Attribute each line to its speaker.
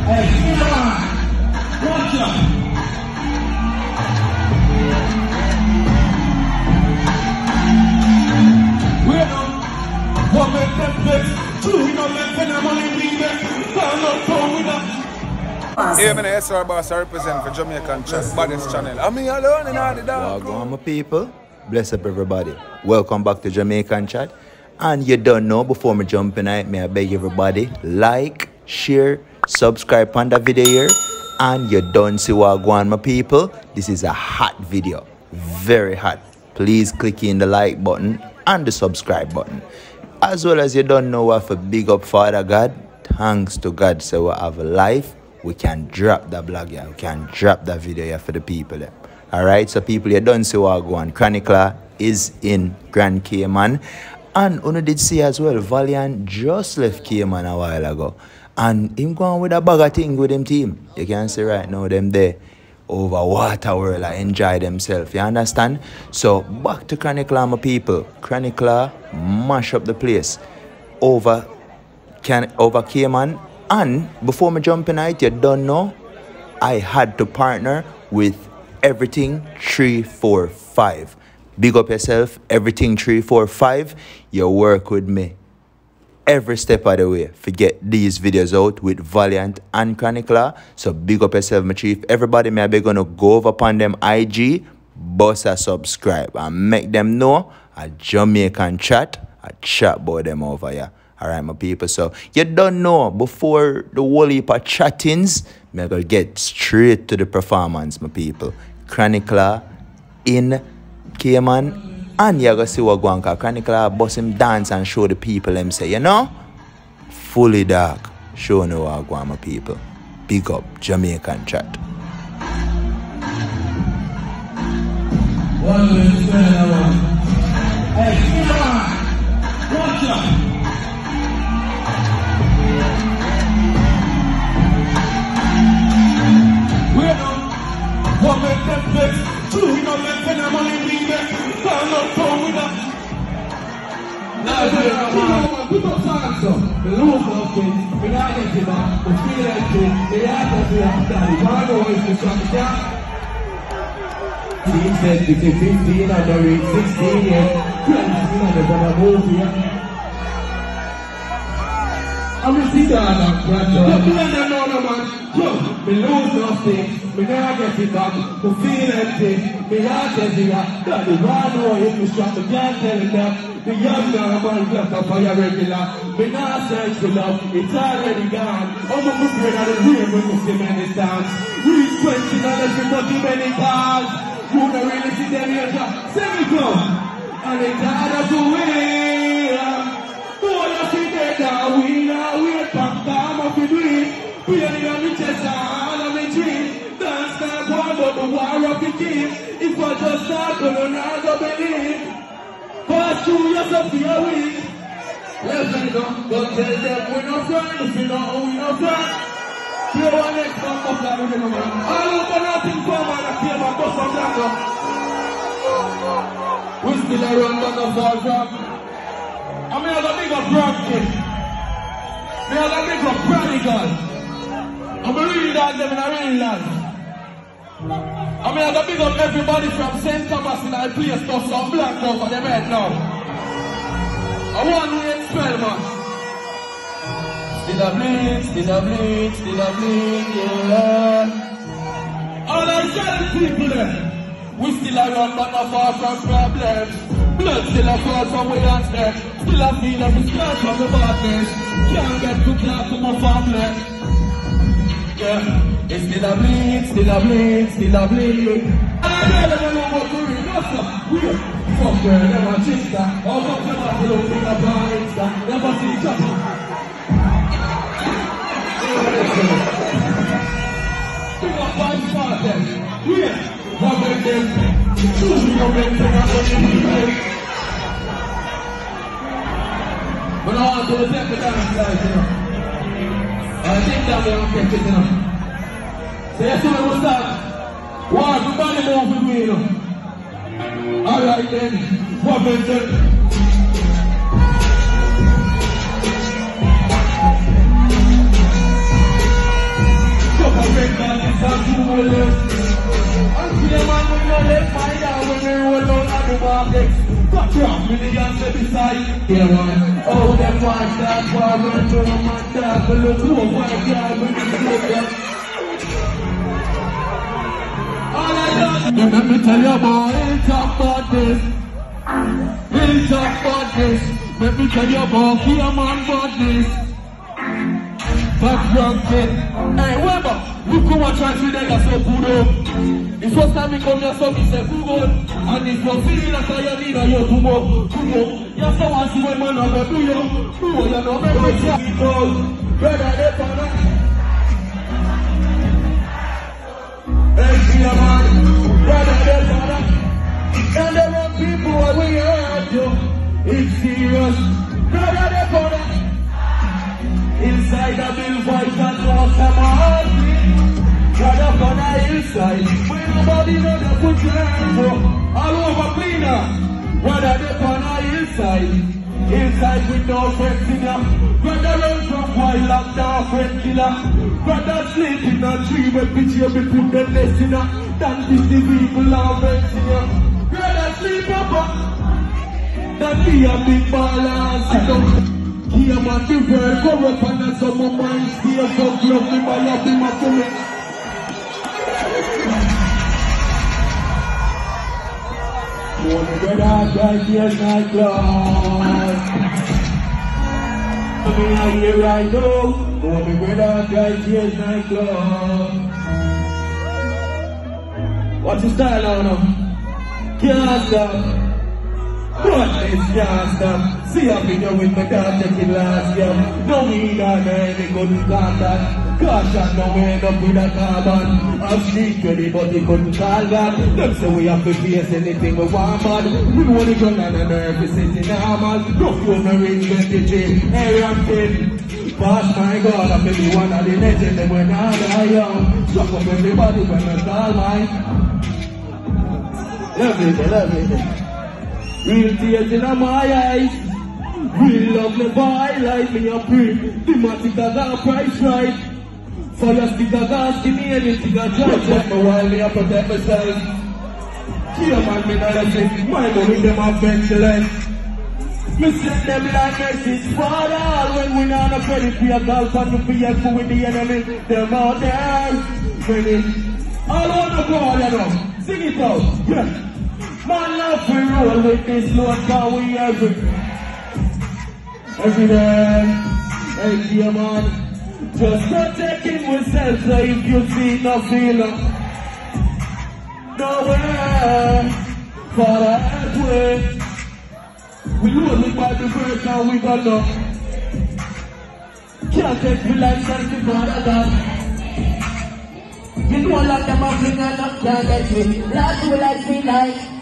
Speaker 1: Hey, come on. Watch out. We're on. What makes them flex? True, we don't let them money leave them. Stand up, go with us.
Speaker 2: Hey, I'm the SR boss, I represent for Jamaican Chat, baddest channel. I'm here alone in all the Dawk.
Speaker 3: Welcome, my people. Bless up everybody. Welcome back to Jamaican Chat. And you don't know, before me jump in, I beg everybody, like, share, subscribe on the video here. And you don't see what go on, my people. This is a hot video. Very hot. Please click in the like button and the subscribe button. As well as you don't know what for big up Father God. Thanks to God, so we have a life. We can drop the blog here. We can drop the video here for the people there. Alright, so people, you don't see what go on. Chronicler is in Grand Cayman. And you did see as well, Valiant just left Cayman a while ago. And him going with a bag of thing with him team. You can see right now them there over water world and enjoy themselves. You understand? So back to Chronicler, my people. Chronicler mash up the place over Cayman. And before me jump in it, you don't know, I had to partner with Everything 345. Big up yourself, Everything 345. You work with me every step of the way. Forget these videos out with Valiant and Chronicler. So big up yourself, my chief. Everybody may be gonna go over upon them IG, bust a subscribe and make them know a Jamaican Chat, a chat about them over here. Alright, my people. So you don't know, before the whole heap of chattings, I'm gonna get straight to the performance, my people. Chronicler in Cayman. And you're going to see what go on, because Chronicler bust him dance and show the people them say, you know, fully dark. Show no what go on, my people. Big up Jamaican Chat.
Speaker 1: Hey, come on. Watch out. We're on. What makes them flex? True, we don't let them money leave them. Stand up, go with us. Now, put up songs up. The lose of things, we not get it back. We feel like it, the act of the daddy. One always the shot the cat. Team said between 15 and the reach 16 years. Friends, you know they're gonna move here. I'm a see that and graduate. But you don't know no man. Yo, me lose nothing. Me not get it back. Me feel empty. Me not get it back. Daddy, one know if me shot, me can't tell it that. The young man left up for your regular. Me not search for love. It's already gone. I'm a moving out of the room when you see many times. Reach 20 and if you not give many calls. You don't really see them here. Semi-club. And it's harder to win. Boy, you see that now we now wait back down up in dream. We are in the chest all of the dream. Dance time one but the war of the king. If I just start to not go believe. Pass through yourself to your week. Let's go, don't tell them we're not friends. If you know we're not friends. Play one next one for fly with them man. All over nothing come and I came and bust some black. We still around but no fall from. I mean, I got big up Brampton. I got big up Prodigal. I'm a real dog, them in a real land. I mean, I got big up everybody from St. Thomas in a place got some black now for them head now. I want to expel, man. Still a bleed, still a bleed, still a bleed, yeah. All I tell people there, we still around but not far from problems. Blood still a fall from way and step. Still a feel every scratch from the badness. Can't get too close to my family. Yeah, it's still a bleed, still a bleed, still a bleed. I don't know what to read, no sir. Weird. Fuck girl, never chase that. All fuck them up, you don't think about Insta. Never see chatting. Big up 5 parties. Weird. What make them? Choosing your men to not let you be. But I want to take the dance guys, you know. I think that we're going to take it, you know. So yes, we will start. War, everybody move with me, you know. Alright then, what make them? fight. Yeah, man. Oh, them watch that war, run to a man, that for look who a white guy when you look up. All I know. Let me tell you about it, talk about this. We'll talk about this. Let me tell you about here, man, about this. Background kid. Hey, Weber, look how much I see that you're so good up. It's first time we come here, so we say good up. And if you're feeling like you're leader, you're too much. You're so one to my man, I'm going to do you. You're not very much. Brother, they're gonna. Hey, dear man. Brother, they're gonna. And there are people who we hurt you. It's serious. Brother, they're gonna. Inside the bill fight and lost them all. Brother, on the hillside. When nobody knows the foot hand. All over cleaner. Brother, they're on the hillside. Inside with no friends in ya. Brother, run from wild lockdown, friend killer. Brother, sleep in a tree where picture be put them nest in ya. Than 50 people are friends in ya. Brother, sleep up. That be a big balance. Here, man, the world go up and some of mine stay up, love me by love him up to me. Oh, my brother, right here, nightclub. Me out here right now. Oh, my brother, right here, nightclub. What's your style now? Can't stop. But it's can't stop. See a video with my dad taking last year. No me that man, he couldn't stop that. Caution, no we end up with a carbon. I'm street ready, but he couldn't call that. Them say we have to face anything we want, man. We know the gun and the nerve is sitting normal. No phone, no ring, 23, area 10. Pass my God, I'm maybe one of the legends that when I'm young. Drop up everybody when I call mine. Love it. Real tears in my eyes. Real love the boy like me a pray. Thematic I got price right. Fire sticker gas, give me anything I try. Check my while me a protect myself. Here man me not a thing. My money them a excellence. Me send them like message for all. When we not a credit for your golf and the fear with the enemy. Them out there. Bring it. All on the ball you know. Sing it out. Yeah. Man love we roll with this Lord cause we every day. Hey dear man, just protecting myself so if you see no feeling nowhere for the halfway. We know we by the verse and we got no. Can't take me like something for that. You know like them a bring and up can't get me. Last will I feel like